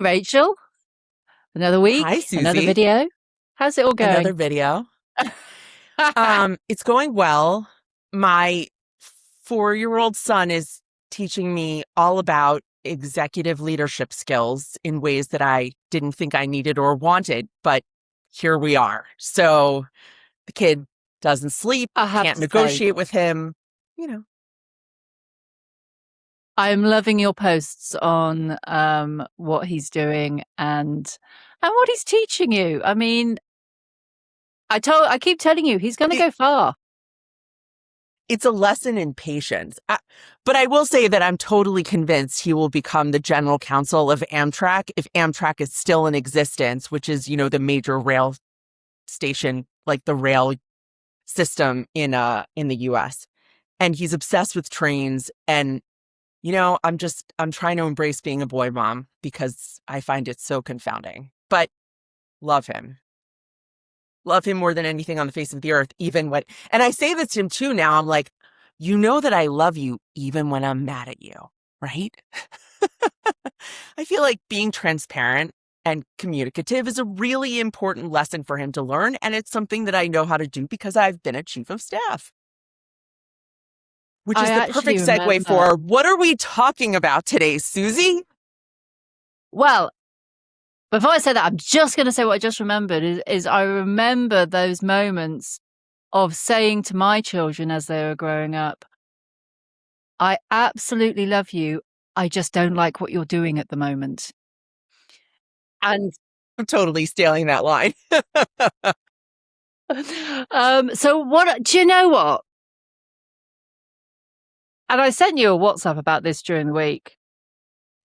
Rachel, another Hi, week, another Suzi. video. How's it all Another going? video. It's going well. My 4-year-old son is teaching me all about executive leadership skills in ways that I didn't think I needed or wanted, but here we are. So the kid doesn't sleep, I have can't to say, negotiate with him, you know. I'm loving your posts on what he's doing and what he's teaching you. I mean, I keep telling you, he's going to It, go far. it's a lesson in patience. But I will say that I'm totally convinced he will become the general counsel of Amtrak if Amtrak is still in existence, which is, the major rail station, like the rail system in the US. And he's obsessed with trains. And, I'm trying to embrace being a boy mom because I find it so confounding. But love him. Love him more than anything on the face of the earth, and I say this to him too now. I'm like, that I love you even when I'm mad at you, right? I feel like being transparent and communicative is a really important lesson for him to learn. And it's something that I know how to do because I've been a chief of staff. Which is the perfect segue for what are we talking about today, Suzi? Well, before I say that, I'm just going to say what I just remembered is I remember those moments of saying to my children as they were growing up, I absolutely love you. I just don't like what you're doing at the moment. And I'm totally stealing that line. So what, do you know what? And I sent you a WhatsApp about this during the week.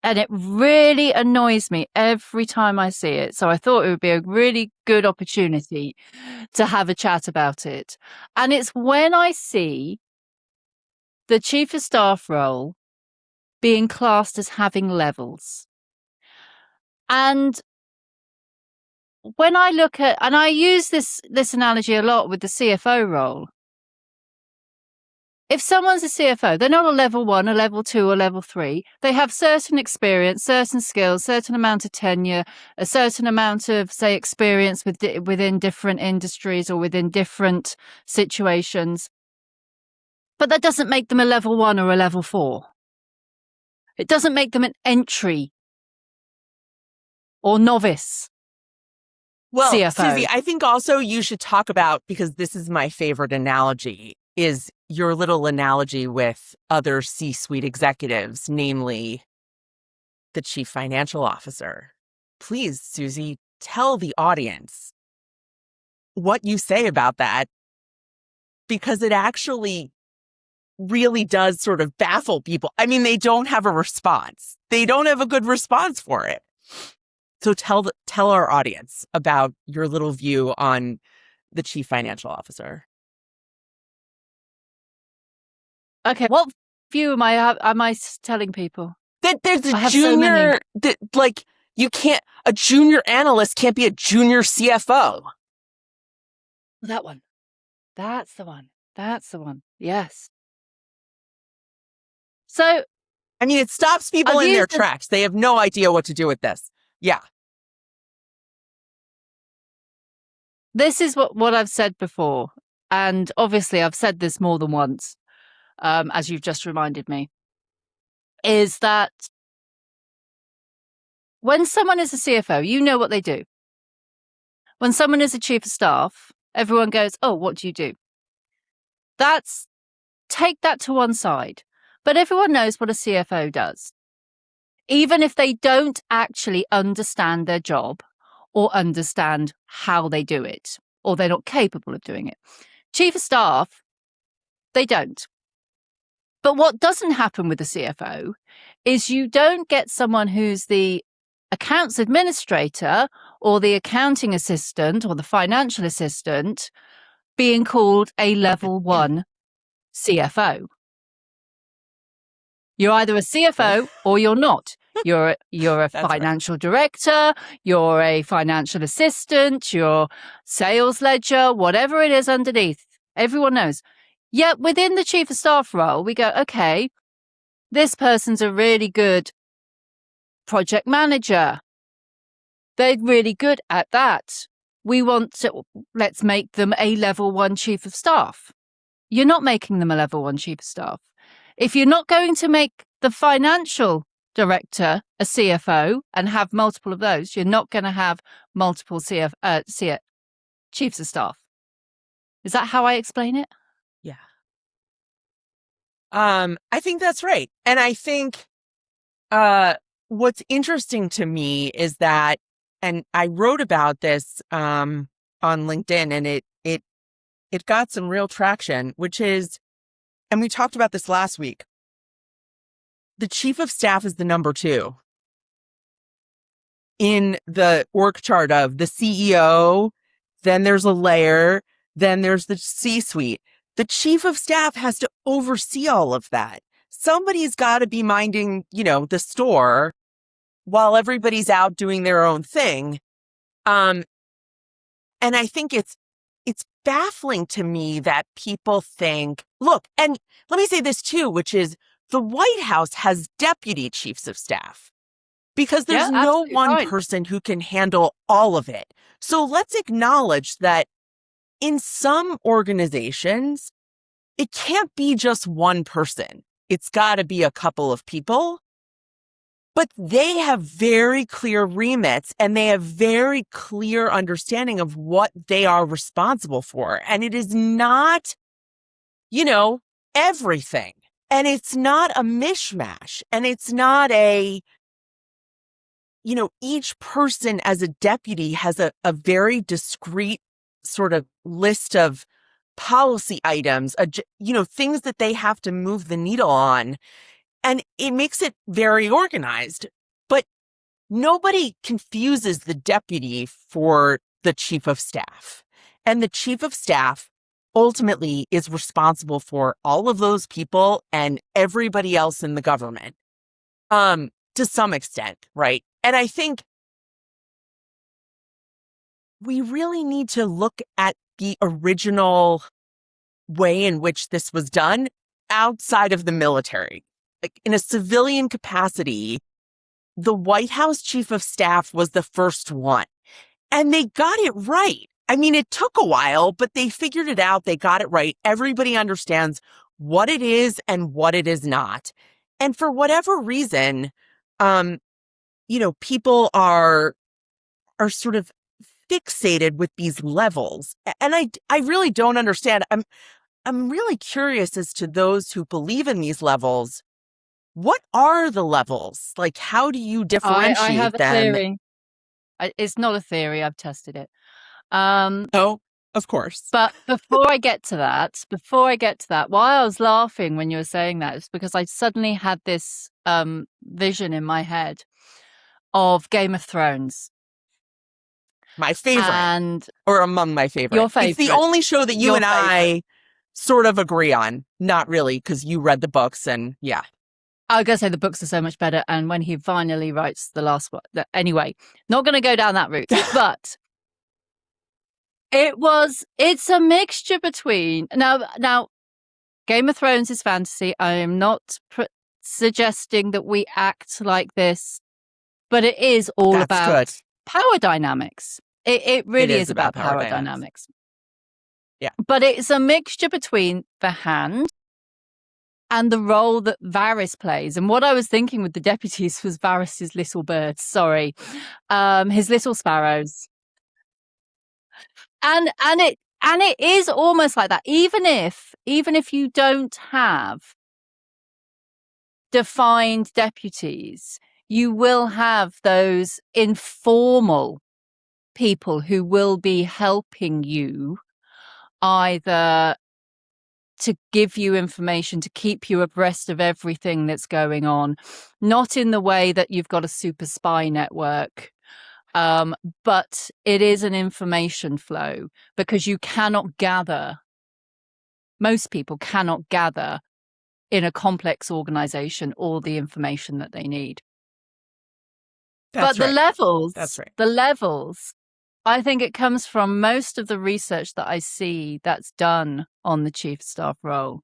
And it really annoys me every time I see it. So I thought it would be a really good opportunity to have a chat about it. And it's when I see the chief of staff role being classed as having levels. And when I look at, and I use this analogy a lot with the CFO role. If someone's a CFO, they're not a level 1, a level 2, or level 3. They have certain experience, certain skills, certain amount of tenure, a certain amount of, say, experience within different industries or within different situations. But that doesn't make them a level 1 or a level 4. It doesn't make them an entry or novice. Well, CFO. Suzi, I think also you should talk about, because this is my favorite analogy, is your little analogy with other C-suite executives, namely the chief financial officer. Please, Suzi, tell the audience what you say about that, because it actually really does sort of baffle people. I mean, they don't have a response. They don't have a good response for it. So tell our audience about your little view on the chief financial officer. Okay, what view am I telling people? That there's a junior, a junior analyst can't be a junior CFO. That one. That's the one. That's the one. Yes. So, I mean, it stops people in their tracks. They have no idea what to do with this. Yeah. This is what I've said before. And obviously I've said this more than once, as you've just reminded me, is that when someone is a CFO, you know what they do. When someone is a chief of staff, everyone goes, oh, what do you do? Take that to one side. But everyone knows what a CFO does. Even if they don't actually understand their job or understand how they do it, or they're not capable of doing it. Chief of staff, they don't. But what doesn't happen with the CFO is you don't get someone who's the accounts administrator or the accounting assistant or the financial assistant being called a level 1 CFO. You're either a CFO or you're not. You're a financial director, you're a financial assistant, you're sales ledger, whatever it is underneath. Everyone knows. Yet within the chief of staff role, we go, okay, this person's a really good project manager. They're really good at that. Let's make them a level 1 chief of staff. You're not making them a level 1 chief of staff. If you're not going to make the financial director a CFO and have multiple of those, you're not going to have multiple chiefs of staff. Is that how I explain it? Yeah. I think that's right. And I think what's interesting to me is that, and I wrote about this on LinkedIn, and it got some real traction, which is, and we talked about this last week, the chief of staff is the number 2 in the org chart of the CEO, then there's a layer, then there's the C-suite. The chief of staff has to oversee all of that. Somebody's got to be minding, the store while everybody's out doing their own thing. And I think it's baffling to me that people think, look, and let me say this too, which is the White House has deputy chiefs of staff because there's no one person who can handle all of it. So let's acknowledge that in some organizations, it can't be just one person. It's got to be a couple of people. But they have very clear remits and they have very clear understanding of what they are responsible for. And it is not, everything. And it's not a mishmash. And it's not each person as a deputy has a very discrete sort of list of policy items, things that they have to move the needle on. And it makes it very organized, but nobody confuses the deputy for the chief of staff. And the chief of staff ultimately is responsible for all of those people and everybody else in the government, to some extent, right? And I think we really need to look at the original way in which this was done outside of the military. Like in a civilian capacity, the White House chief of staff was the first one. And they got it right. I mean, it took a while, but they figured it out. They got it right. Everybody understands what it is and what it is not. And for whatever reason, people are sort of fixated with these levels. And I really don't understand. I'm really curious as to those who believe in these levels. What are the levels? Like, how do you differentiate I have a them? theory. It's not a theory. I've tested it. Oh, of course. But before I get to that, why I was laughing when you were saying that is because I suddenly had this vision in my head of Game of Thrones. My favorite. Or among my favorite. Your favorite. It's the only show that you and I sort of agree on. Not really, because you read the books and yeah. I was going to say the books are so much better. And when he finally writes the last one, anyway, not going to go down that route, but it's a mixture between now Game of Thrones is fantasy. I am not suggesting that we act like this, but it is all about power dynamics. It really is about power dynamics. Yeah. But it's a mixture between the hand and the role that Varys plays. And what I was thinking with the deputies was Varys's little birds. Sorry. His little sparrows. And it is almost like that. Even if you don't have defined deputies, you will have those informal people who will be helping you either to give you information, to keep you abreast of everything that's going on, not in the way that you've got a super spy network, but it is an information flow because most people cannot gather in a complex organization all the information that they need. That's but right. The levels, I think it comes from most of the research that I see that's done on the chief of staff role,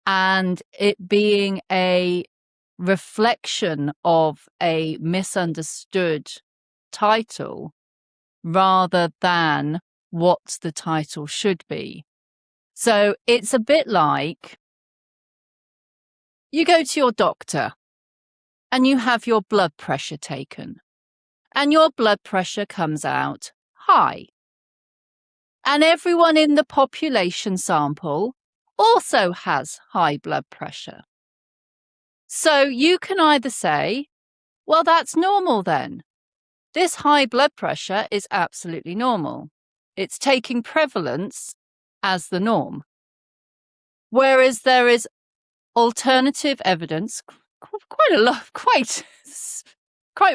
and it being a reflection of a misunderstood title rather than what the title should be. So it's a bit like you go to your doctor and you have your blood pressure taken, and your blood pressure comes out high. And everyone in the population sample also has high blood pressure. So you can either say, well, that's normal then. This high blood pressure is absolutely normal. It's taking prevalence as the norm. Whereas there is alternative evidence, quite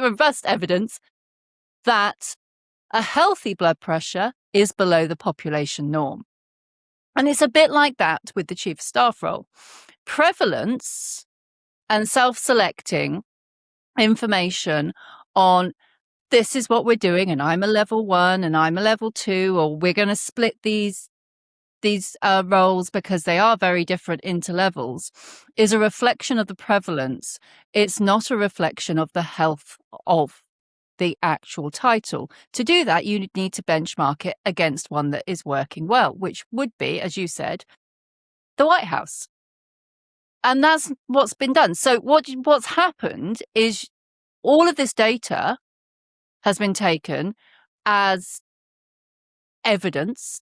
robust evidence that a healthy blood pressure is below the population norm. And it's a bit like that with the chief of staff role. Prevalence and self-selecting information on this is what we're doing, and I'm a level 1 and I'm a level 2, or we're going to split these roles because they are very different into levels, is a reflection of the prevalence. It's not a reflection of the health of the actual title. To do that, you need to benchmark it against one that is working well, which would be, as you said, the White House. And that's what's been done. So what's happened is all of this data has been taken as evidence.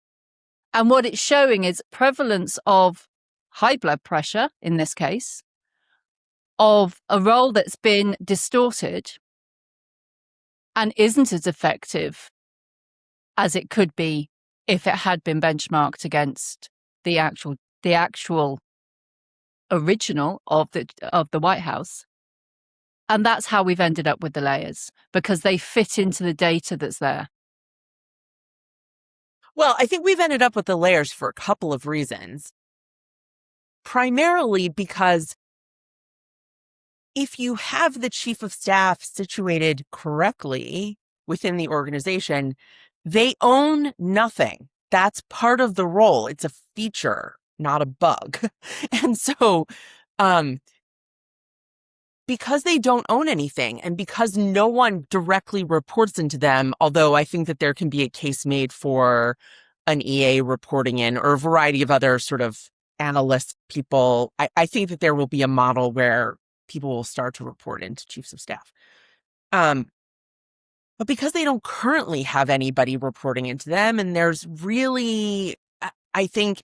And what it's showing is prevalence of high blood pressure, in this case, of a role that's been distorted and isn't as effective as it could be if it had been benchmarked against the actual original of the White House. And that's how we've ended up with the layers, because they fit into the data that's there. Well, I think we've ended up with the layers for a couple of reasons. Primarily because if you have the chief of staff situated correctly within the organization, they own nothing. That's part of the role. It's a feature, not a bug. And so, because they don't own anything and because no one directly reports into them, although I think that there can be a case made for an EA reporting in or a variety of other sort of analyst people, I think that there will be a model where people will start to report into chiefs of staff. But because they don't currently have anybody reporting into them, and there's really, I think,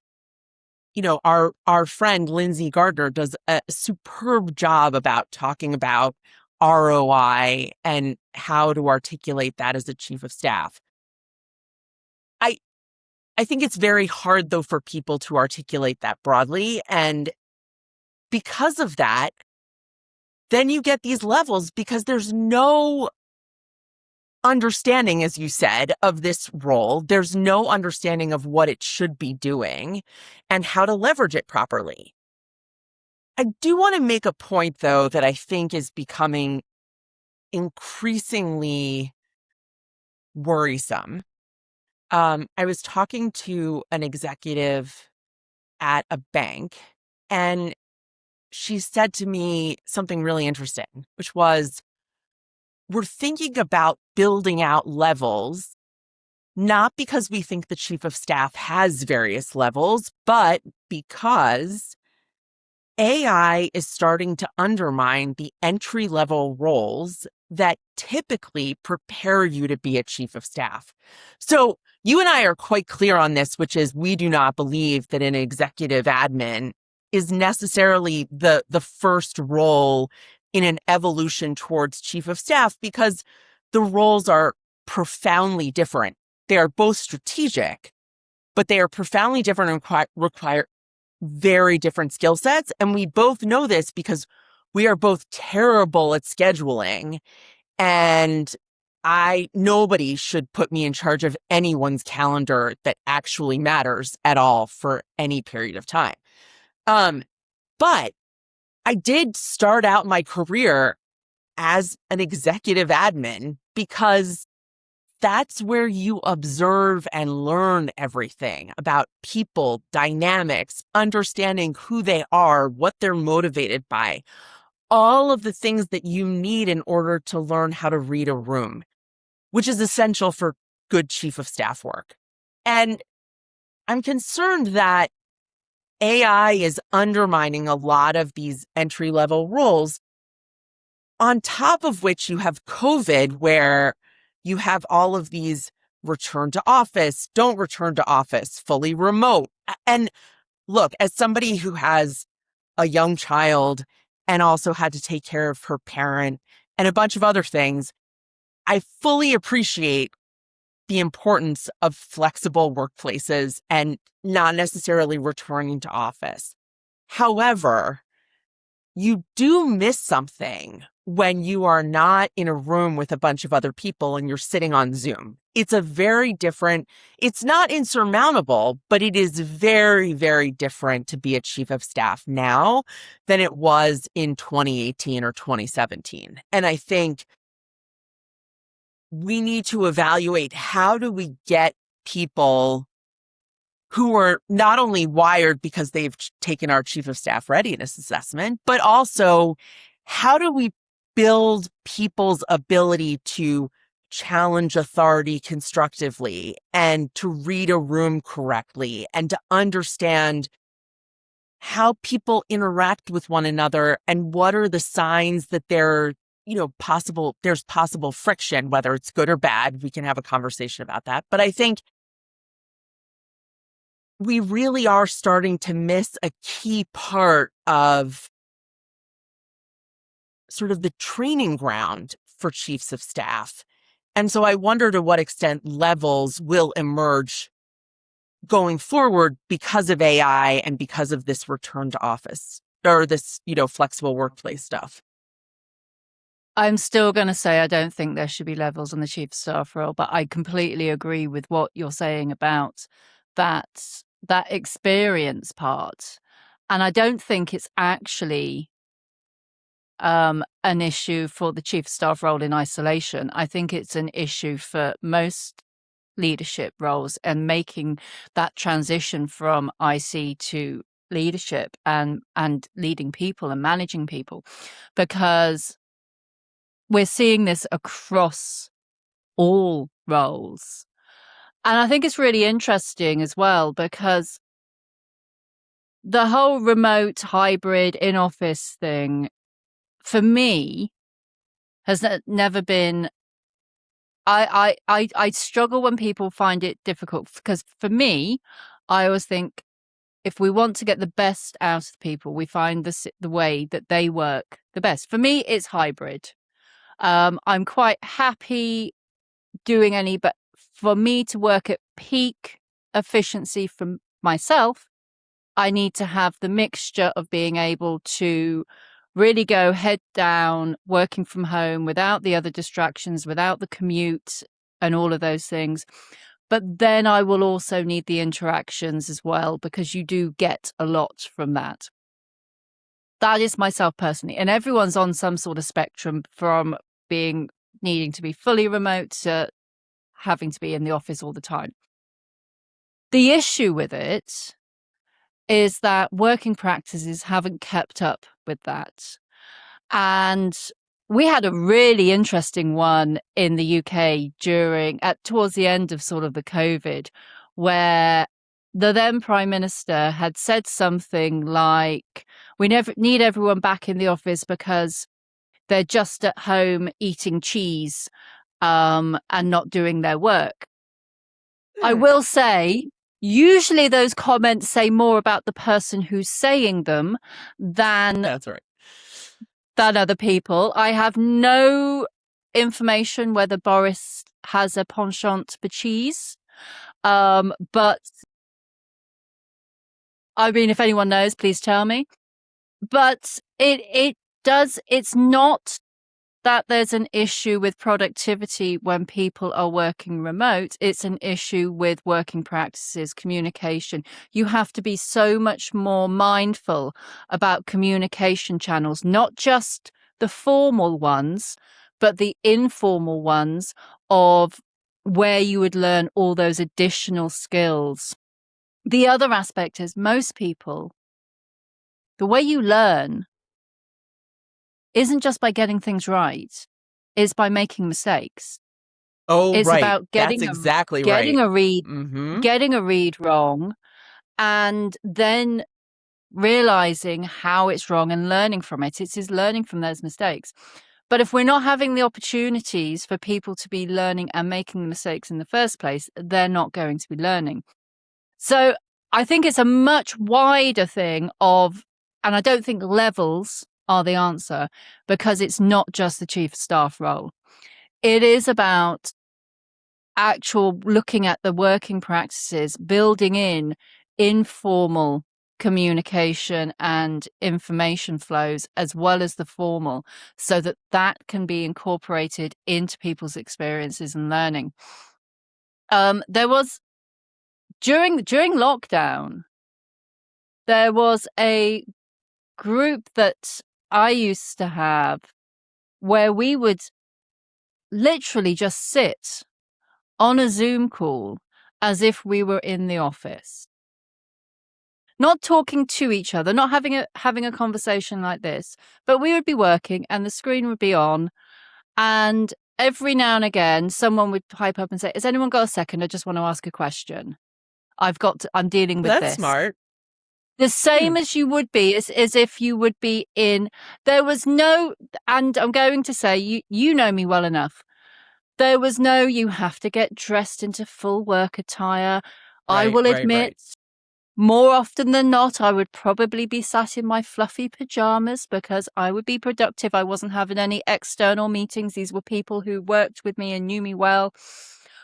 our friend Lindsay Gardner does a superb job about talking about ROI and how to articulate that as a chief of staff. I think it's very hard, though, for people to articulate that broadly. And because of that, then you get these levels because there's no understanding, as you said, of this role. There's no understanding of what it should be doing and how to leverage it properly. I do want to make a point, though, that I think is becoming increasingly worrisome. I was talking to an executive at a bank, and she said to me something really interesting, which was, we're thinking about building out levels, not because we think the chief of staff has various levels, but because AI is starting to undermine the entry-level roles that typically prepare you to be a chief of staff. So you and I are quite clear on this, which is we do not believe that an executive admin is necessarily the first role in an evolution towards chief of staff, because the roles are profoundly different. They are both strategic, but they are profoundly different and require very different skill sets. And we both know this because we are both terrible at scheduling, and nobody should put me in charge of anyone's calendar that actually matters at all for any period of time. But I did start out my career as an executive admin because that's where you observe and learn everything about people, dynamics, understanding who they are, what they're motivated by, all of the things that you need in order to learn how to read a room. which is essential for good chief of staff work. And I'm concerned that AI is undermining a lot of these entry-level roles, on top of which you have COVID, where you have all of these return to office, don't return to office, fully remote. And look, as somebody who has a young child and also had to take care of her parent and a bunch of other things, I fully appreciate the importance of flexible workplaces and not necessarily returning to office. However, you do miss something when you are not in a room with a bunch of other people and you're sitting on Zoom. It's a very different, it's not insurmountable, but it is very, very different to be a chief of staff now than it was in 2018 or 2017. And I think we need to evaluate, how do we get people who are not only wired because they've taken our chief of staff readiness assessment, but also how do we build people's ability to challenge authority constructively and to read a room correctly and to understand how people interact with one another and what are the signs that there's possible friction, whether it's good or bad. We can have a conversation about that. But I think we really are starting to miss a key part of sort of the training ground for chiefs of staff. And so I wonder to what extent levels will emerge going forward because of AI and because of this return to office or this, flexible workplace stuff. I'm still going to say I don't think there should be levels on the chief of staff role, but I completely agree with what you're saying about that experience part. And I don't think it's actually an issue for the chief of staff role in isolation. I think it's an issue for most leadership roles and making that transition from IC to leadership and leading people and managing people, because we're seeing this across all roles. And I think it's really interesting as well, because the whole remote, hybrid, in-office thing, for me, has never been... I struggle when people find it difficult, because for me, I always think if we want to get the best out of people, we find the way that they work the best. For me, it's hybrid. I'm quite happy doing but for me to work at peak efficiency for myself, I need to have the mixture of being able to really go head down, working from home without the other distractions, without the commute and all of those things. But then I will also need the interactions as well, because you do get a lot from that. That is myself personally. And everyone's on some sort of spectrum, from needing to be fully remote to having to be in the office all the time. The issue with it is that working practices haven't kept up with that. And we had a really interesting one in the UK towards the end of sort of the COVID, where the then Prime Minister had said something like, we never need everyone back in the office because they're just at home eating cheese and not doing their work. I will say, usually those comments say more about the person who's saying them than That's right. than other people. I have no information whether Boris has a penchant for cheese. But I mean, if anyone knows, please tell me. But it's not that there's an issue with productivity when people are working remote. It's an issue with working practices, communication. You have to be so much more mindful about communication channels, not just the formal ones, but the informal ones of where you would learn all those additional skills. The other aspect is, most people, the way you learn isn't just by getting things right, it's by making mistakes. Oh, It's right. about That's exactly right. Mm-hmm. getting a read wrong, and then realizing how it's wrong and learning from it. It's his learning from those mistakes. But if we're not having the opportunities for people to be learning and making the mistakes in the first place, they're not going to be learning. So I think it's a much wider thing and I don't think levels are the answer, because it's not just the chief of staff role. It is about actual looking at the working practices, building in informal communication and information flows as well as the formal, so that that can be incorporated into people's experiences and learning. There was during lockdown, there was a group that I used to have where we would literally just sit on a Zoom call as if we were in the office, not talking to each other, not having a conversation like this, but we would be working and the screen would be on, and every now and again someone would pipe up and say, has anyone got a second? I just want to ask a question. I'm dealing with That's this. smart. The same as you would be, as if you would be in, there was no, and I'm going to say, you know me well enough. There was no, you have to get dressed into full work attire. I Right, will right, admit, right. more often than not, I would probably be sat in my fluffy pajamas because I would be productive. I wasn't having any external meetings. These were people who worked with me and knew me well.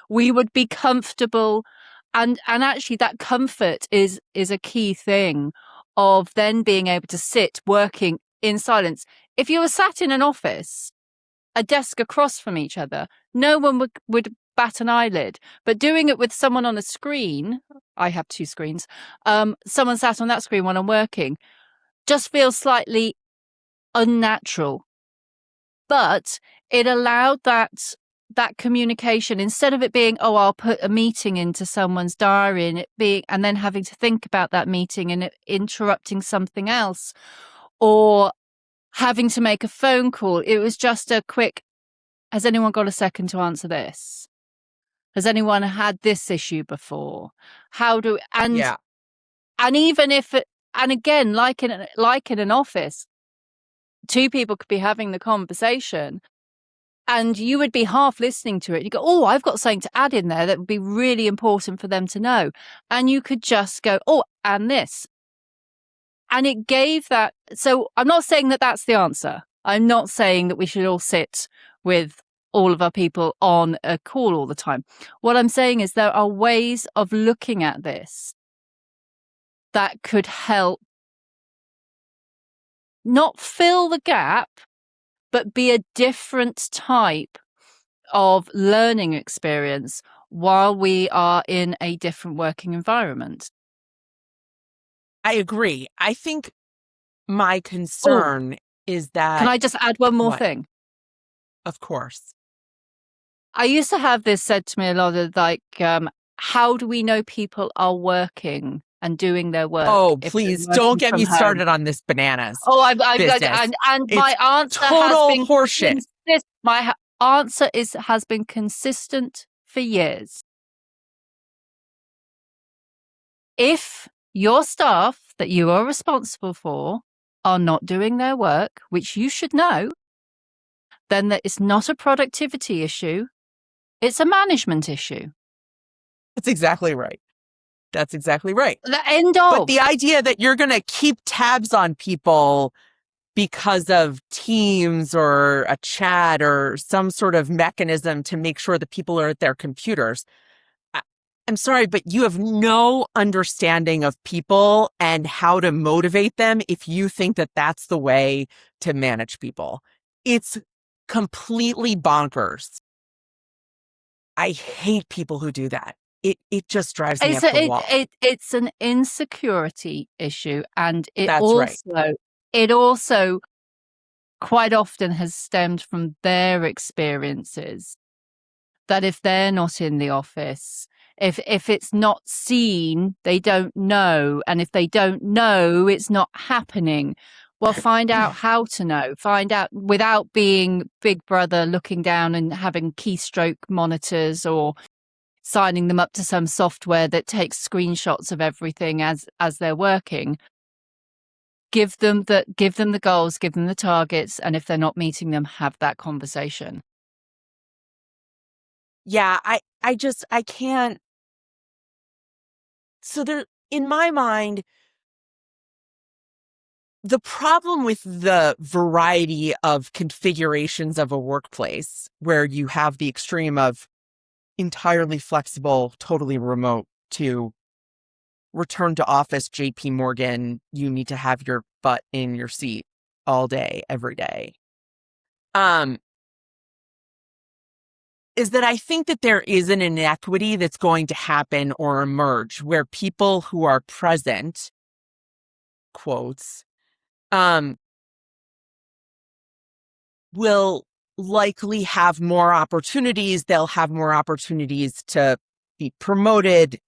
We would be comfortable. And actually that comfort is a key thing of then being able to sit working in silence. If you were sat in an office, a desk across from each other, no one would bat an eyelid. But doing it with someone on a screen, I have two screens, someone sat on that screen when I'm working, just feels slightly unnatural. But it allowed that communication, instead of it being, oh, I'll put a meeting into someone's diary, and it being, and then having to think about that meeting and it interrupting something else, or having to make a phone call. It was just a quick, has anyone got a second to answer this? Has anyone had this issue before? Yeah. And even if it, and again, like in an office, two people could be having the conversation and you would be half listening to it. You go, oh, I've got something to add in there that would be really important for them to know. And you could just go, oh, and this. And it gave that. So I'm not saying that that's the answer. I'm not saying that we should all sit with all of our people on a call all the time. What I'm saying is there are ways of looking at this that could help not fill the gap, but be a different type of learning experience while we are in a different working environment. I agree. I think my concern is that... Can I just add one more What? thing? Of course. I used to have this said to me a lot of like, how do we know people are working and doing their work? Oh, please don't get me started on this bananas. Oh, business. And my answer total has been horseshit. My answer has been consistent for years. If your staff that you are responsible for are not doing their work, which you should know, then that it's not a productivity issue. It's a management issue. That's exactly right. That's exactly right. The end of. But the idea that you're going to keep tabs on people because of Teams or a chat or some sort of mechanism to make sure that people are at their computers, I'm sorry, but you have no understanding of people and how to motivate them if you think that that's the way to manage people. It's completely bonkers. I hate people who do that. It just drives me up the wall. It's an insecurity issue, and That's right. It also quite often has stemmed from their experiences, that if they're not in the office, if it's not seen, they don't know, and if they don't know, it's not happening. Well, find out how to know. Find out without being Big Brother looking down and having keystroke monitors or signing them up to some software that takes screenshots of everything as they're working. Give them the goals, give them the targets, and if they're not meeting them, have that conversation. Yeah, I can't. So there, in my mind, the problem with the variety of configurations of a workplace where you have the extreme of entirely flexible, totally remote to return to office, JP Morgan, you need to have your butt in your seat all day, every day. Is that I think that there is an inequity that's going to happen or emerge where people who are present, quotes, will likely have more opportunities. They'll have more opportunities to be promoted.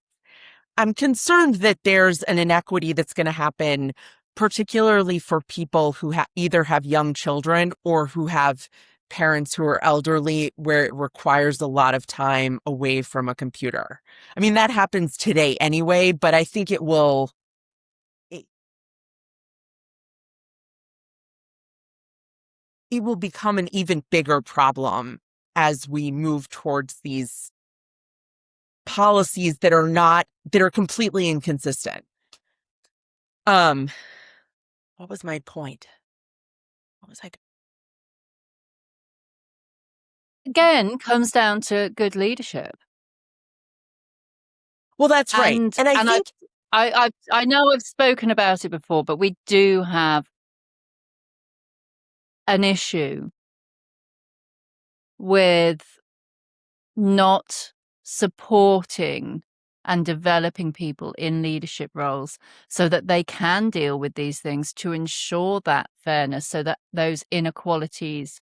I'm concerned that there's an inequity that's going to happen, particularly for people who either have young children or who have parents who are elderly, where it requires a lot of time away from a computer. I mean, that happens today anyway, but I think it will become an even bigger problem as we move towards these policies that are completely inconsistent. What was my point? What was I? Again, comes down to good leadership. Well, that's right. And I think I know I've spoken about it before, but we do have an issue with not supporting and developing people in leadership roles so that they can deal with these things to ensure that fairness, so that those inequalities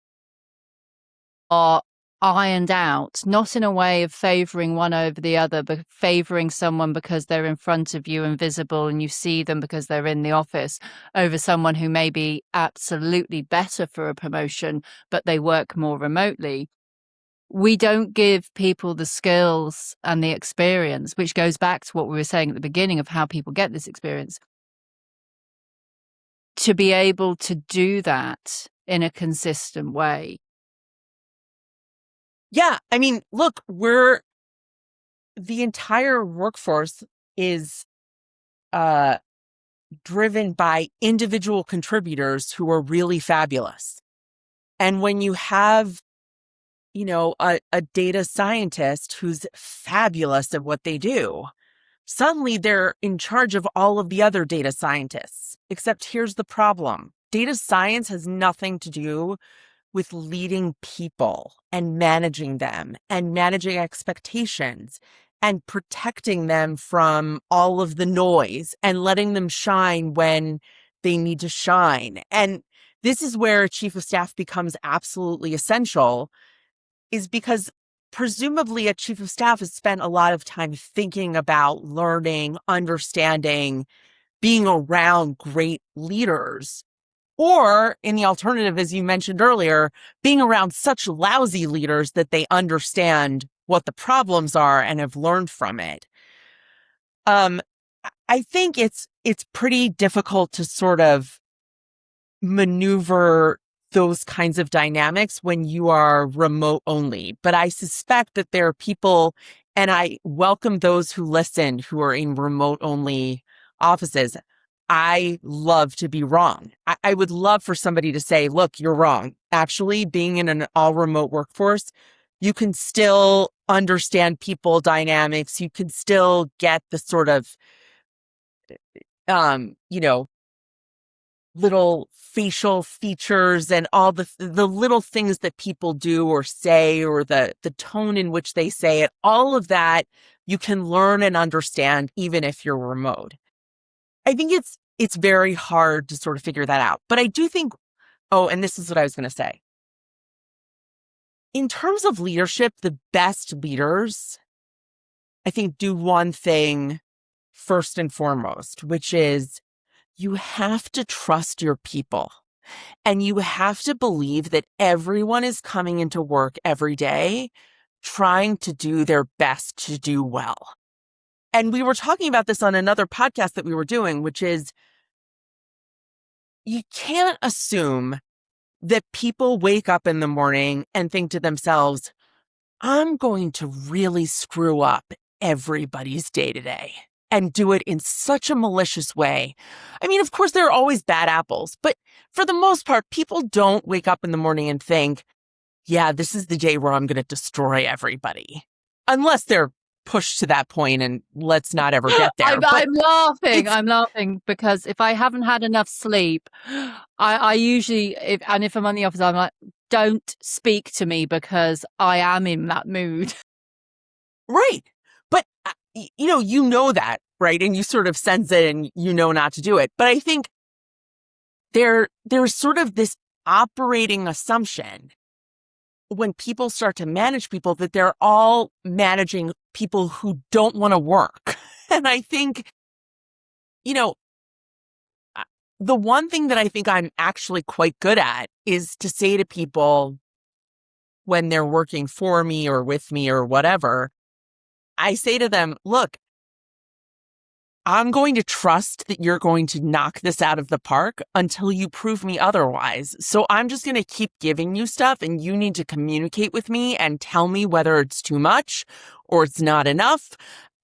are ironed out, not in a way of favoring one over the other, but favoring someone because they're in front of you and visible and you see them because they're in the office over someone who may be absolutely better for a promotion, but they work more remotely. We don't give people the skills and the experience, which goes back to what we were saying at the beginning of how people get this experience, to be able to do that in a consistent way. Yeah, I mean, look, the entire workforce is driven by individual contributors who are really fabulous. And when you have, a data scientist who's fabulous at what they do, suddenly they're in charge of all of the other data scientists. Except here's the problem. Data science has nothing to do with leading people and managing them and managing expectations and protecting them from all of the noise and letting them shine when they need to shine. And this is where a chief of staff becomes absolutely essential, is because presumably a chief of staff has spent a lot of time thinking about learning, understanding, being around great leaders. Or in the alternative, as you mentioned earlier, being around such lousy leaders that they understand what the problems are and have learned from it. I think it's pretty difficult to sort of maneuver those kinds of dynamics when you are remote only. But I suspect that there are people, and I welcome those who listen who are in remote only offices. I love to be wrong. I would love for somebody to say, look, you're wrong. Actually, being in an all remote workforce, you can still understand people dynamics. You can still get the sort of, little facial features and all the little things that people do or say, or the tone in which they say it. All of that you can learn and understand even if you're remote. I think it's very hard to sort of figure that out. But I do think, and this is what I was going to say. In terms of leadership, the best leaders, I think, do one thing first and foremost, which is you have to trust your people. And you have to believe that everyone is coming into work every day trying to do their best to do well. And we were talking about this on another podcast that we were doing, which is you can't assume that people wake up in the morning and think to themselves, I'm going to really screw up everybody's day to day and do it in such a malicious way. I mean, of course, there are always bad apples, but for the most part, people don't wake up in the morning and think, yeah, this is the day where I'm going to destroy everybody. Unless they're pushed to that point, and let's not ever get there. I'm laughing because if I haven't had enough sleep, I usually, if I'm on the office, I'm like, don't speak to me because I am in that mood. Right. But, you know that, right? And you sort of sense it and you know not to do it. But I think there's sort of this operating assumption when people start to manage people that they're all managing people who don't want to work. And I think, the one thing that I think I'm actually quite good at is to say to people when they're working for me or with me or whatever, I say to them, look, I'm going to trust that you're going to knock this out of the park until you prove me otherwise. So I'm just going to keep giving you stuff and you need to communicate with me and tell me whether it's too much or it's not enough.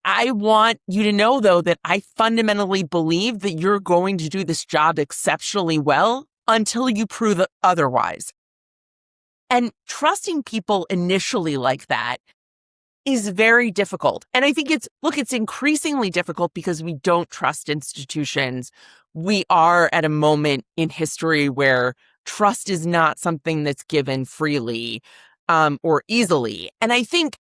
I want you to know, though, that I fundamentally believe that you're going to do this job exceptionally well until you prove otherwise. And trusting people initially like that is very difficult. And I think it's increasingly difficult because we don't trust institutions. We are at a moment in history where trust is not something that's given freely or easily. And I think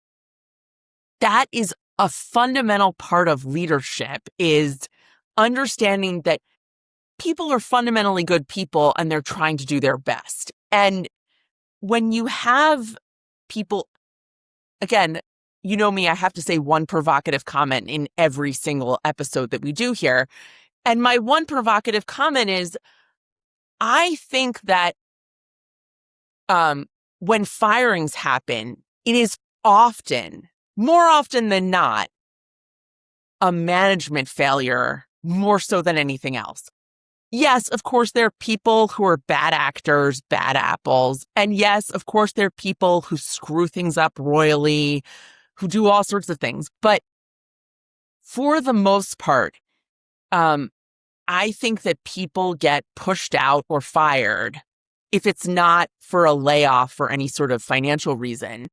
that is a fundamental part of leadership, is understanding that people are fundamentally good people and they're trying to do their best. And when you have people, again, you know me, I have to say one provocative comment in every single episode that we do here. And my one provocative comment is, I think that when firings happen, it is more often than not, a management failure more so than anything else. Yes, of course, there are people who are bad actors, bad apples. And yes, of course, there are people who screw things up royally, who do all sorts of things. But for the most part, I think that people get pushed out or fired if it's not for a layoff or any sort of financial reason.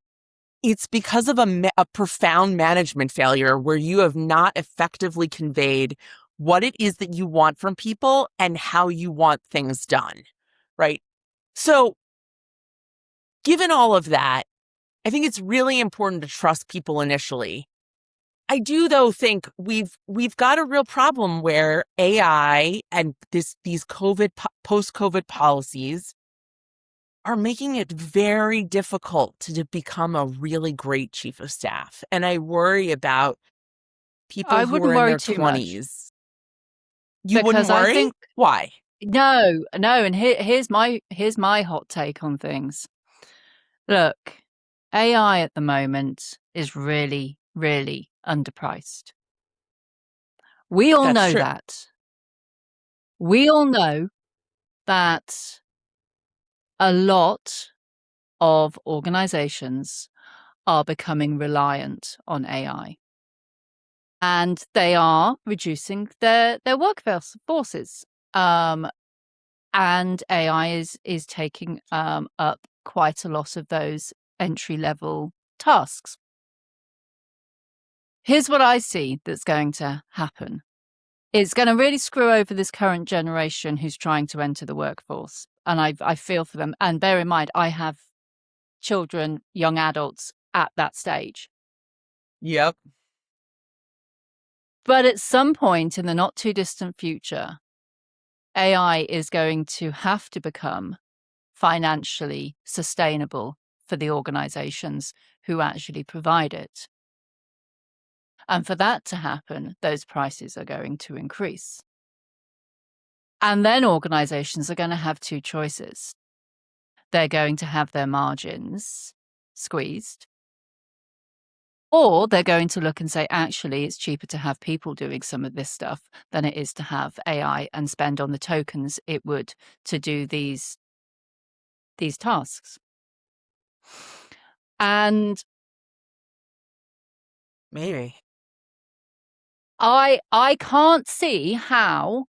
It's because of a profound management failure where you have not effectively conveyed what it is that you want from people and how you want things done, right? So given all of that, I think it's really important to trust people initially. I do, though, think we've got a real problem where AI and these post-COVID policies are making it very difficult to become a really great chief of staff. And I worry about people who are in their 20s. You wouldn't worry? I think, why? No. And here's my hot take on things. Look, AI at the moment is really, really underpriced. We all know that. We all know that a lot of organizations are becoming reliant on AI. And they are reducing their workforces. And AI is taking up quite a lot of those entry-level tasks. Here's what I see that's going to happen. It's going to really screw over this current generation who's trying to enter the workforce. And I feel for them. And bear in mind, I have children, young adults at that stage. Yep. But at some point in the not too distant future, AI is going to have to become financially sustainable for the organizations who actually provide it. And for that to happen, those prices are going to increase. And then organizations are going to have two choices. They're going to have their margins squeezed, or they're going to look and say, actually, it's cheaper to have people doing some of this stuff than it is to have AI and spend on the tokens it would to do these tasks. And maybe I can't see how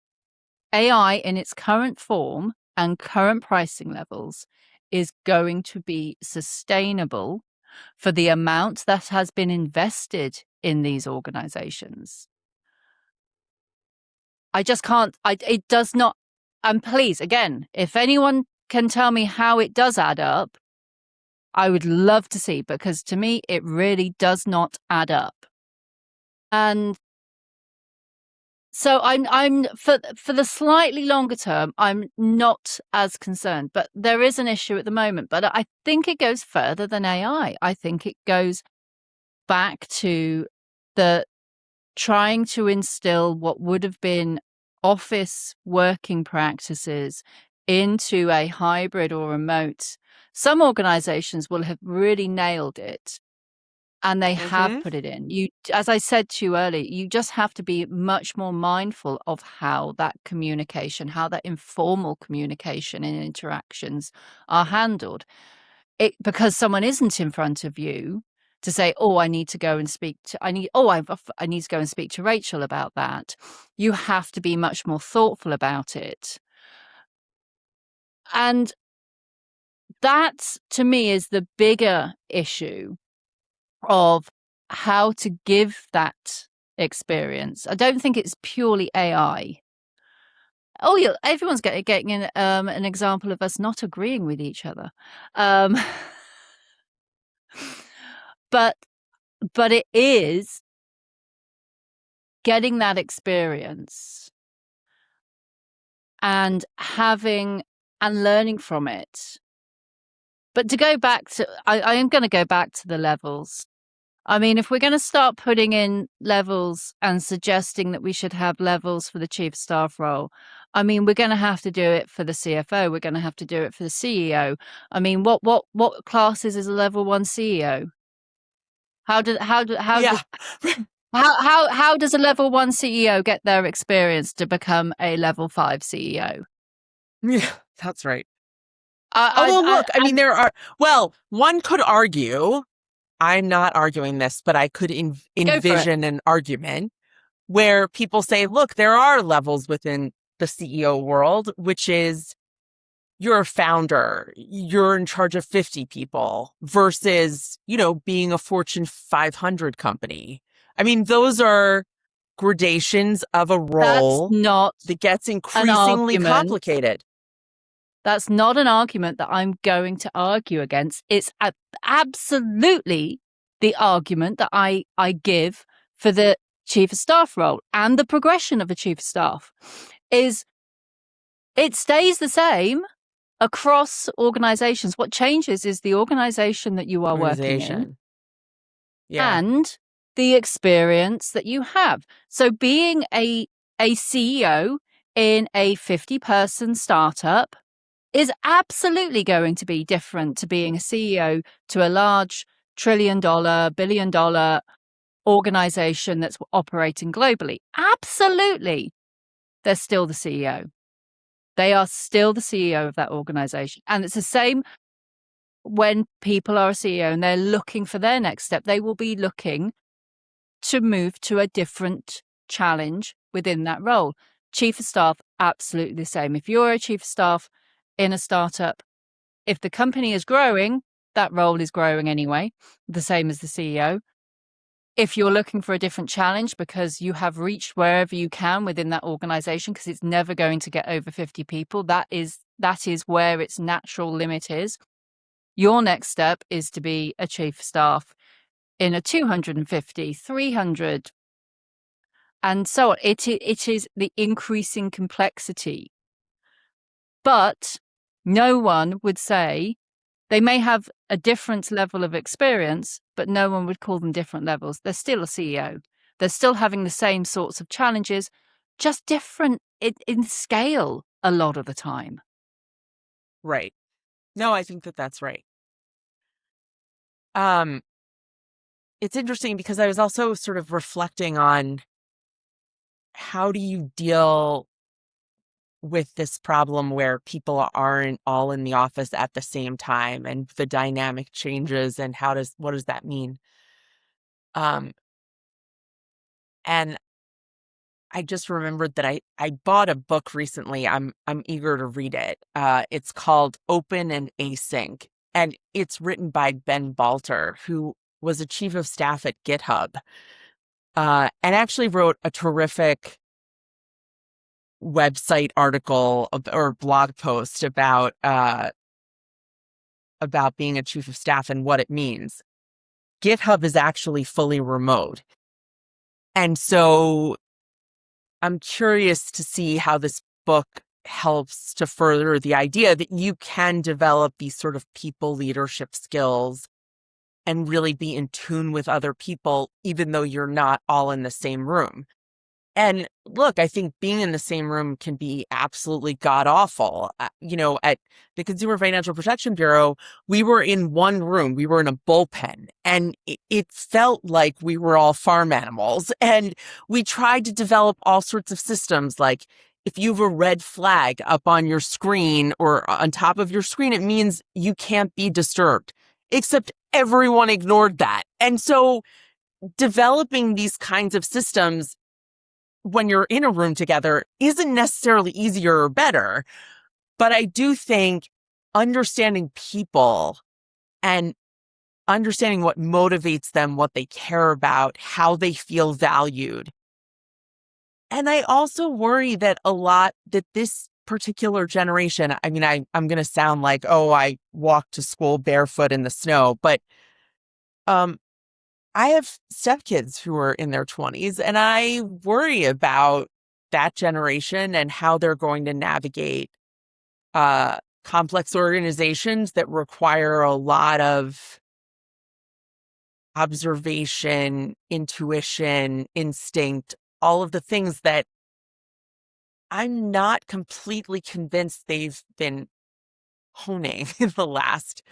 AI in its current form and current pricing levels is going to be sustainable for the amount that has been invested in these organizations. I just can't, it does not, and please, again, if anyone can tell me how it does add up, I would love to see, because to me, it really does not add up. And so I'm for the slightly longer term, I'm not as concerned, but there is an issue at the moment. But I think it goes further than AI. I think it goes back to the trying to instill what would have been office working practices into a hybrid or remote. Some organizations will have really nailed it. And they have put it in. You, as I said to you earlier, you just have to be much more mindful of how that communication, how that informal communication and interactions are handled. Because someone isn't in front of you to say, "Oh, I need to go and speak to," I need to go and speak to Rachael about that. You have to be much more thoughtful about it. And that, to me, is the bigger issue of how to give that experience. I don't think it's purely AI. Oh, yeah, everyone's getting an example of us not agreeing with each other. But it is getting that experience and having and learning from it. But to go back to, I am going to go back to the levels. I mean, if we're going to start putting in levels and suggesting that we should have levels for the chief of staff role, I mean, we're going to have to do it for the CFO. We're going to have to do it for the CEO. I mean, what classes is a level 1 CEO? How does a level 1 CEO get their experience to become a level 5 CEO? Yeah, that's right. I mean, there are, one could argue, I'm not arguing this, but I could envision an argument where people say, look, there are levels within the CEO world, which is you're a founder, you're in charge of 50 people versus, being a Fortune 500 company. I mean, those are gradations of a role that gets increasingly complicated. That's not an argument that I'm going to argue against. It's absolutely the argument that I give for the chief of staff role and the progression of a chief of staff is it stays the same across organizations. What changes is the organization that you are working in and the experience that you have. So being a CEO in a 50-person startup is absolutely going to be different to being a CEO to a large $1 trillion, $1 billion organization that's operating globally. Absolutely. They're still the CEO. They are still the CEO of that organization. And it's the same when people are a CEO and they're looking for their next step. They will be looking to move to a different challenge within that role. Chief of staff, absolutely the same. If you're a chief of staff in a startup, if the company is growing, that role is growing anyway, the same as the CEO. If you're looking for a different challenge because you have reached wherever you can within that organization, because it's never going to get over 50 people, that is where its natural limit is. Your next step is to be a chief of staff in a 250, 300, and so on. It is the increasing complexity. But no one would say, they may have a different level of experience, but no one would call them different levels. They're still a CEO. They're still having the same sorts of challenges, just different in scale. a lot of the time. Right. No, I think that that's right. It's interesting because I was also sort of reflecting on how do you deal with this problem where people aren't all in the office at the same time and the dynamic changes and what does that mean? Um, and I just remembered that I bought a book recently. I'm eager to read it. It's called Open and Async, and it's written by Ben Balter, who was a chief of staff at GitHub, and actually wrote a terrific website article or blog post about being a chief of staff and what it means. GitHub is actually fully remote, and so I'm curious to see how this book helps to further the idea that you can develop these sort of people leadership skills and really be in tune with other people, even though you're not all in the same room. And look, I think being in the same room can be absolutely god awful. At the Consumer Financial Protection Bureau, we were in one room, we were in a bullpen, and it felt like we were all farm animals. And we tried to develop all sorts of systems, like if you have a red flag up on your screen or on top of your screen, it means you can't be disturbed, except everyone ignored that. And so developing these kinds of systems when you're in a room together isn't necessarily easier or better. But I do think understanding people and understanding what motivates them, what they care about, how they feel valued. And I also worry that this particular generation, I mean, I'm going to sound like, oh, I walked to school barefoot in the snow, but I have stepkids who are in their 20s, and I worry about that generation and how they're going to navigate complex organizations that require a lot of observation, intuition, instinct, all of the things that I'm not completely convinced they've been honing in the last,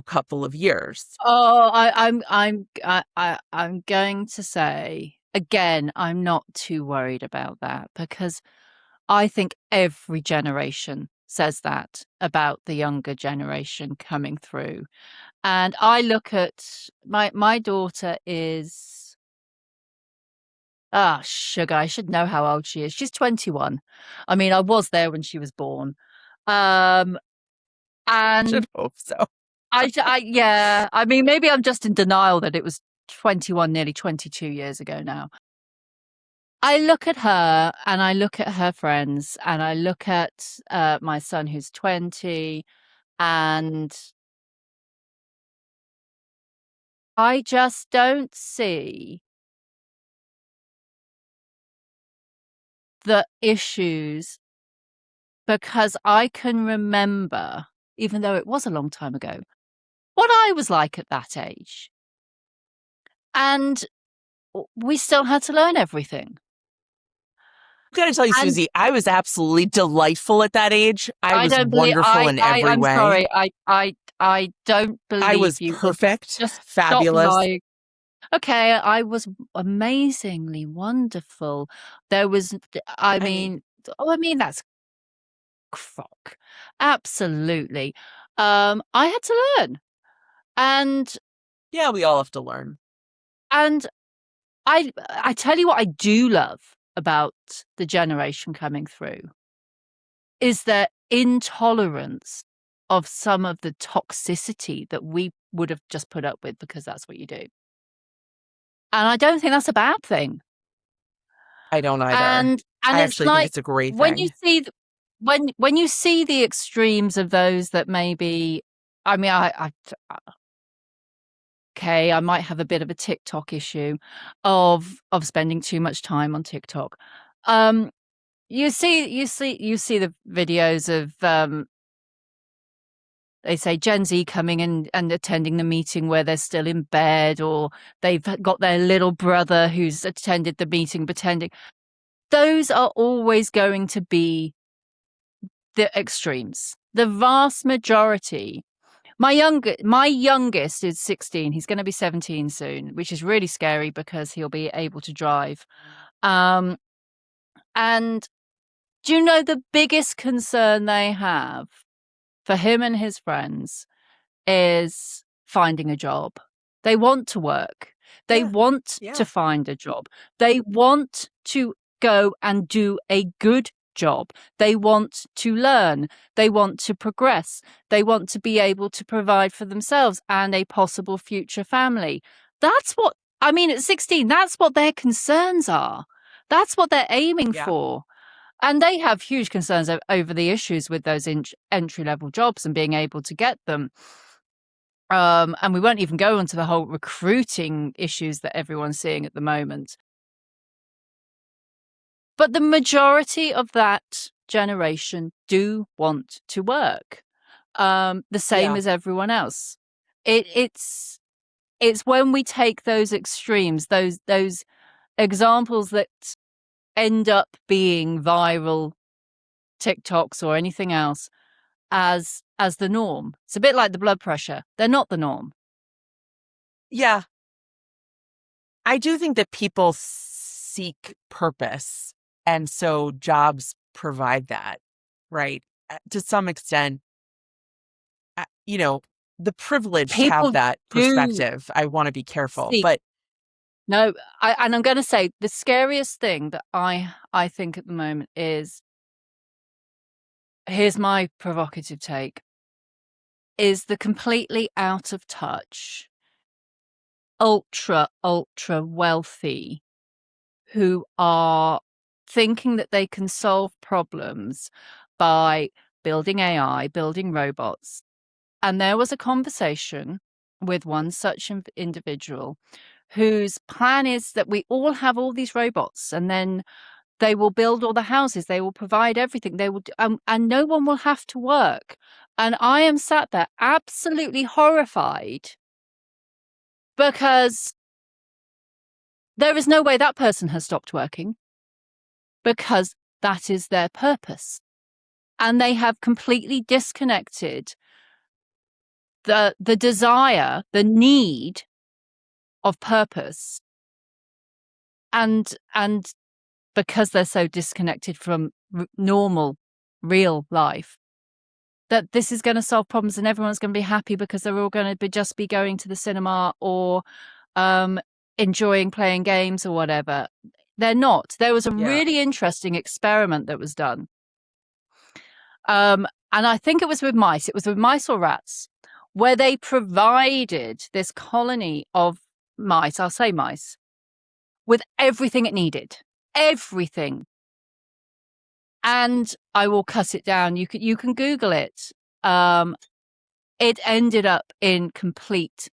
couple of years. Oh, I'm going to say again, I'm not too worried about that because I think every generation says that about the younger generation coming through. And I look at my daughter is sugar. I should know how old she is. She's 21. I mean, I was there when she was born. Um, I should and hope so. yeah, I mean, maybe I'm just in denial that it was 21, nearly 22 years ago now. I look at her and I look at her friends and I look at my son who's 20 and I just don't see the issues because I can remember, even though it was a long time ago, what I was like at that age. And we still had to learn everything. I've got to tell you, And Suzi, I was absolutely delightful at that age. I was don't believe wonderful in every I'm way. sorry. I don't believe I was you. perfect, Just fabulous. stop lying. Okay, I was amazingly wonderful. There was, I mean, that's crock. Absolutely. I had to learn. And Yeah, we all have to learn. and I tell you what I do love about the generation coming through is their intolerance of some of the toxicity that we would have just put up with because that's what you do. And I don't think that's a bad thing. I don't either. And I it's actually think like it's a great when you thing. see when you see the extremes of those that maybe, I mean, okay, I might have a bit of a TikTok issue of spending too much time on TikTok. You see the videos of they say Gen Z coming in and attending the meeting where they're still in bed, or they've got their little brother who's attended the meeting pretending. Those are always going to be the extremes. The vast majority. My youngest is 16. He's going to be 17 soon, which is really scary because he'll be able to drive. And do you know the biggest concern they have for him and his friends is finding a job? They want to work. They want to find a job. They want to go and do a good job. They want to learn. They want to progress. They want to be able to provide for themselves and a possible future family. That's what, I mean, at 16, that's what their concerns are. That's what they're aiming for. And they have huge concerns over the issues with those entry-level jobs and being able to get them. And we won't even go into the whole recruiting issues that everyone's seeing at the moment. But the majority of that generation do want to work, the same as everyone else. It's when we take those extremes, those examples that end up being viral TikToks or anything else as the norm. It's a bit like the blood pressure. They're not the norm. Yeah. I do think that people seek purpose, and so jobs provide that, right? To some extent, the privileged have that perspective. I want to be careful, but no, I'm going to say the scariest thing that I think at the moment is, here's my provocative take, is the completely out of touch, ultra wealthy who are thinking that they can solve problems by building AI, building robots. And there was a conversation with one such individual whose plan is that we all have all these robots, and then they will build all the houses, they will provide everything, they will and no one will have to work. And I am sat there absolutely horrified, because there is no way that person has stopped working, because that is their purpose. And they have completely disconnected the desire, the need of purpose. And because they're so disconnected from normal, real life, that this is going to solve problems and everyone's going to be happy because they're all going to just be going to the cinema or enjoying playing games or whatever. They're not. There was a really interesting experiment that was done. And I think it was with mice. It was with mice or rats, where they provided this colony of mice, I'll say mice, with everything it needed. Everything. And I will cut it down. You can Google it. It ended up in complete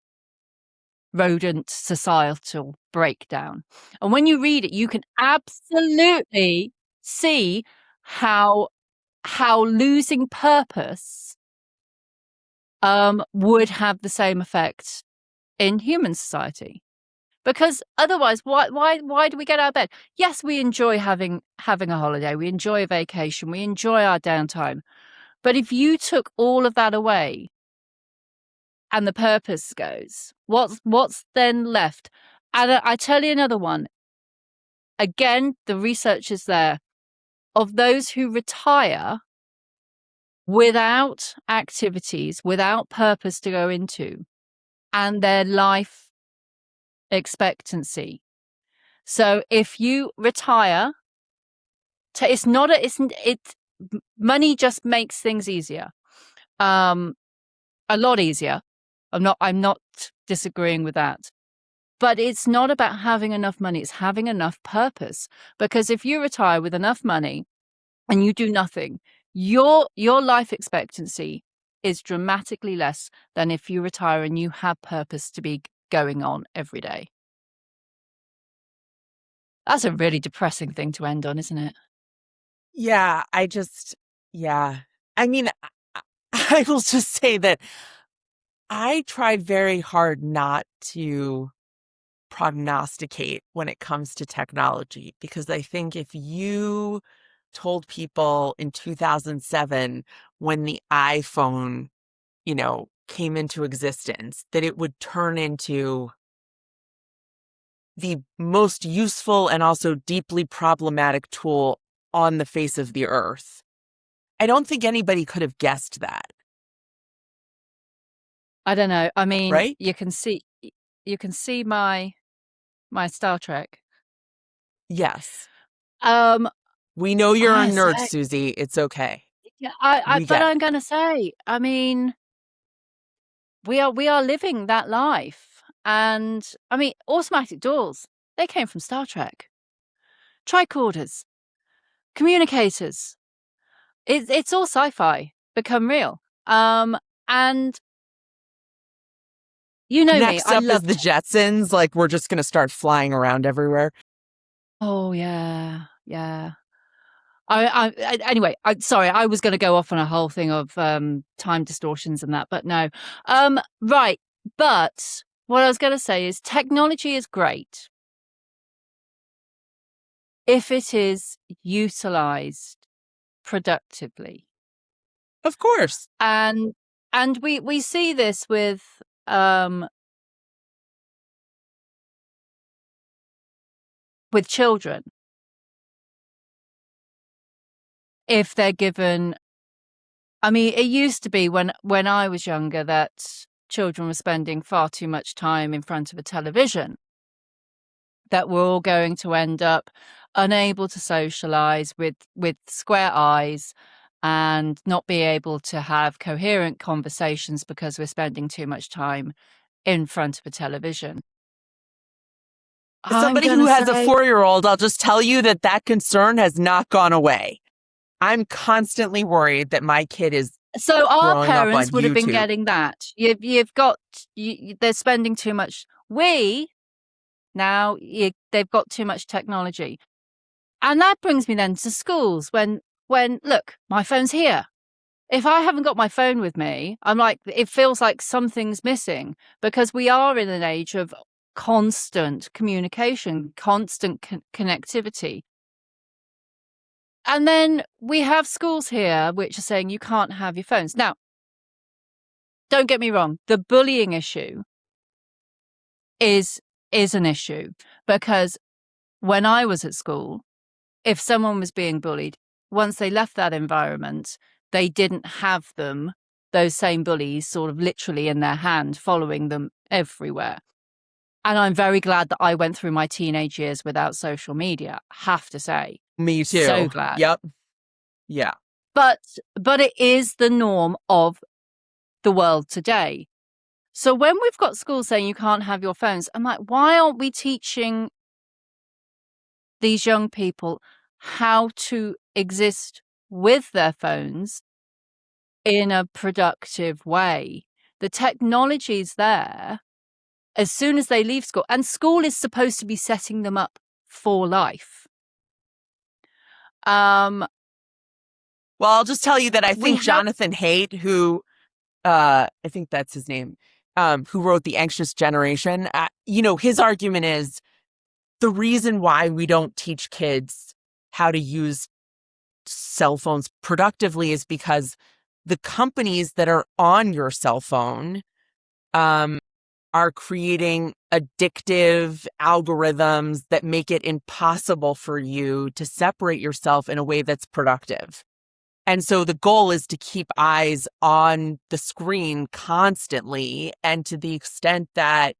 rodent societal breakdown. And when you read it, you can absolutely see how losing purpose would have the same effect in human society. Because otherwise, why do we get out of bed? Yes, we enjoy having a holiday. We enjoy a vacation. We enjoy our downtime. But if you took all of that away and the purpose goes, what's then left? And I tell you another one. Again, the research is there. Of those who retire without activities, without purpose to go into, and their life expectancy. So if you retire, money just makes things easier, a lot easier. I'm not disagreeing with that, but it's not about having enough money. It's having enough purpose. Because if you retire with enough money and you do nothing, your life expectancy is dramatically less than if you retire and you have purpose to be going on every day. That's a really depressing thing to end on, isn't it? Yeah, I mean, I will just say that I try very hard not to prognosticate when it comes to technology, because I think if you told people in 2007 when the iPhone, came into existence that it would turn into the most useful and also deeply problematic tool on the face of the earth. I don't think anybody could have guessed that. I don't know. I mean, right? you can see my Star Trek. Yes. We know you're a nerd, Suzi. It's okay. Yeah, but I'm going to say, I mean, we are living that life. And I mean, automatic doors, they came from Star Trek. Tricorders, communicators. It's all sci-fi become real. And next me, up is the Jetsons. Like, we're just going to start flying around everywhere. Oh, yeah. Yeah. Anyway, sorry, I was going to go off on a whole thing of time distortions and that, but no. Right. But what I was going to say is technology is great if it is utilized productively. Of course. And we see this with children. If they're given, I mean, it used to be when I was younger that children were spending far too much time in front of a television, that we're all going to end up unable to socialize with square eyes and not be able to have coherent conversations because we're spending too much time in front of a television. As somebody who has a 4-year-old, I'll just tell you that concern has not gone away. I'm constantly worried that my kid is so our parents would YouTube. have been getting that. They're spending too much. They've got too much technology. And that brings me then to schools when look, my phone's here. If I haven't got my phone with me, I'm like, it feels like something's missing, because we are in an age of constant communication, constant connectivity. And then we have schools here which are saying you can't have your phones. Now, don't get me wrong, the bullying issue is an issue, because when I was at school, if someone was being bullied, once they left that environment, they didn't have those same bullies sort of literally in their hand, following them everywhere. And I'm very glad that I went through my teenage years without social media, I have to say. Me too. So glad. Yep. Yeah. But it is the norm of the world today. So when we've got schools saying you can't have your phones, I'm like, why aren't we teaching these young people how to exist with their phones in a productive way? The technology's there as soon as they leave school, and school is supposed to be setting them up for life. Well, I'll just tell you that I think Jonathan Haidt, who I think that's his name, who wrote The Anxious Generation, his argument is the reason why we don't teach kids how to use cell phones productively is because the companies that are on your cell phone are creating addictive algorithms that make it impossible for you to separate yourself in a way that's productive. And so the goal is to keep eyes on the screen constantly, and to the extent that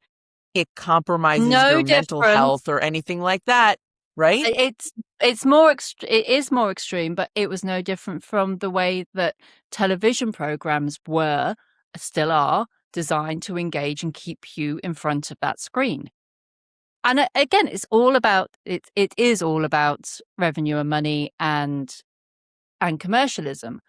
it compromises your mental health or anything like that, right? It is more extreme, but it was no different from the way that television programs still are designed to engage and keep you in front of that screen. And again, it is all about revenue and money and commercialism.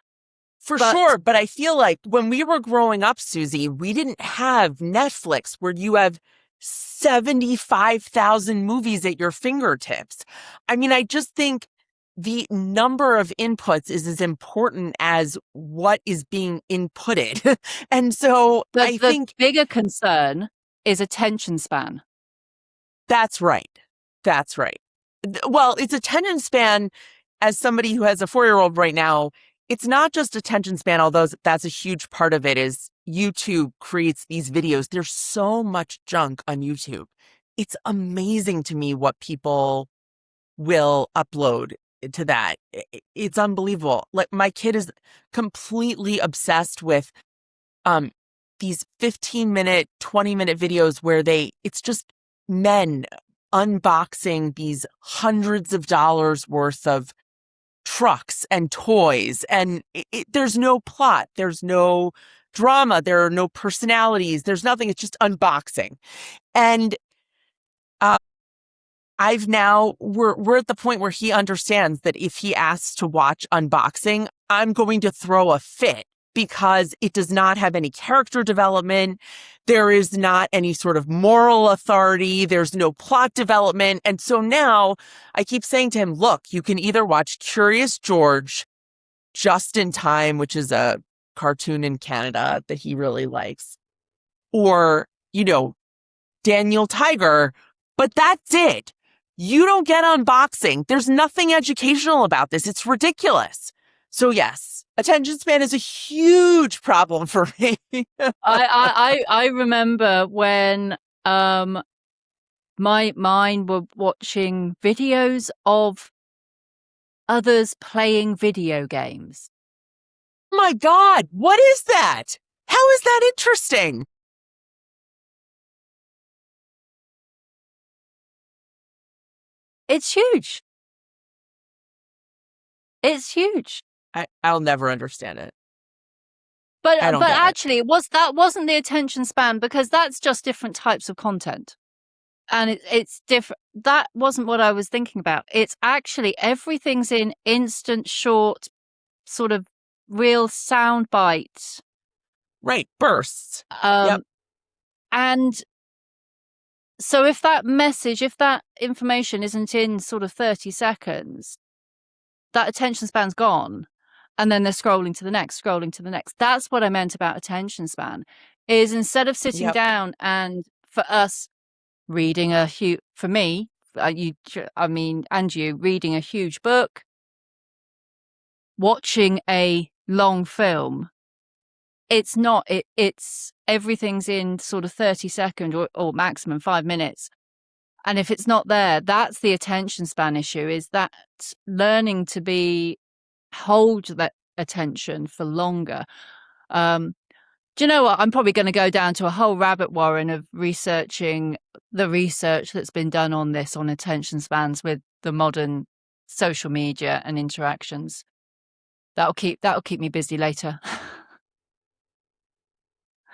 For sure. But I feel like when we were growing up, Suzi, we didn't have Netflix where you have 75,000 movies at your fingertips. I mean, I just think the number of inputs is as important as what is being inputted. And so I think the bigger concern is attention span. That's right. Well, it's attention span as somebody who has a 4-year-old right now, it's not just attention span, although that's a huge part of it, is YouTube creates these videos. There's so much junk on YouTube. It's amazing to me what people will upload to that. It's unbelievable. Like, my kid is completely obsessed with these 15-minute, 20-minute videos where it's just men unboxing these hundreds of dollars worth of trucks and toys, and there's no plot, there's no drama, there are no personalities, there's nothing. It's just unboxing. And we're at the point where he understands that if he asks to watch unboxing, I'm going to throw a fit, because it does not have any character development. There is not any sort of moral authority. There's no plot development. And so now I keep saying to him, look, you can either watch Curious George, Just in Time, which is a cartoon in Canada that he really likes, or, Daniel Tiger, but that's it. You don't get unboxing. There's nothing educational about this. It's ridiculous. So yes, attention span is a huge problem for me. I remember when mine were watching videos of others playing video games. My God, what is that? How is that interesting? It's huge. It's huge. I'll never understand it. But actually, that wasn't the attention span, because that's just different types of content. And it's different. That wasn't what I was thinking about. It's actually everything's in instant, short, sort of real sound bites. Right. Bursts. Yep. And so if that information isn't in sort of 30 seconds, that attention span's gone. And then they're scrolling to the next. That's what I meant about attention span, is instead of sitting down and, for us, reading for me, and you, reading a huge book, watching a long film, it's not, it's everything's in sort of 30 seconds or maximum 5 minutes. And if it's not there, that's the attention span issue, is that learning to hold that attention for longer. Do you know what? I'm probably going to go down to a whole rabbit warren of researching the research that's been done on attention spans with the modern social media and interactions. That'll keep me busy later.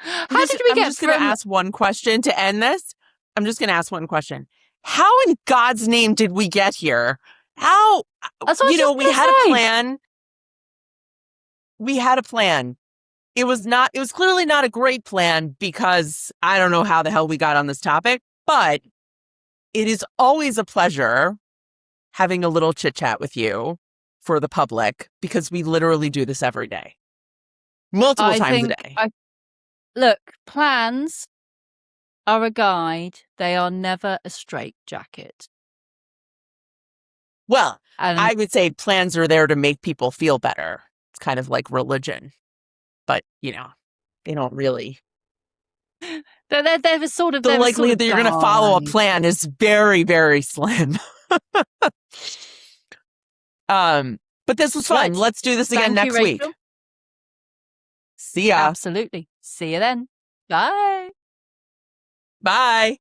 I'm just going to ask one question to end this. I'm just going to ask one question. How in God's name did we get here? How, we had a plan. We had a plan. It was clearly not a great plan, because I don't know how the hell we got on this topic, but it is always a pleasure having a little chit chat with you for the public, because we literally do this every day. Multiple times a day. Look, plans are a guide. They are never a straitjacket. Well, I would say plans are there to make people feel better. It's kind of like religion, but they don't really. They're sort of the likelihood that you're going to follow a plan is very, very slim. But this was fun. Let's do this again next week. See ya. Absolutely. See you then. Bye. Bye.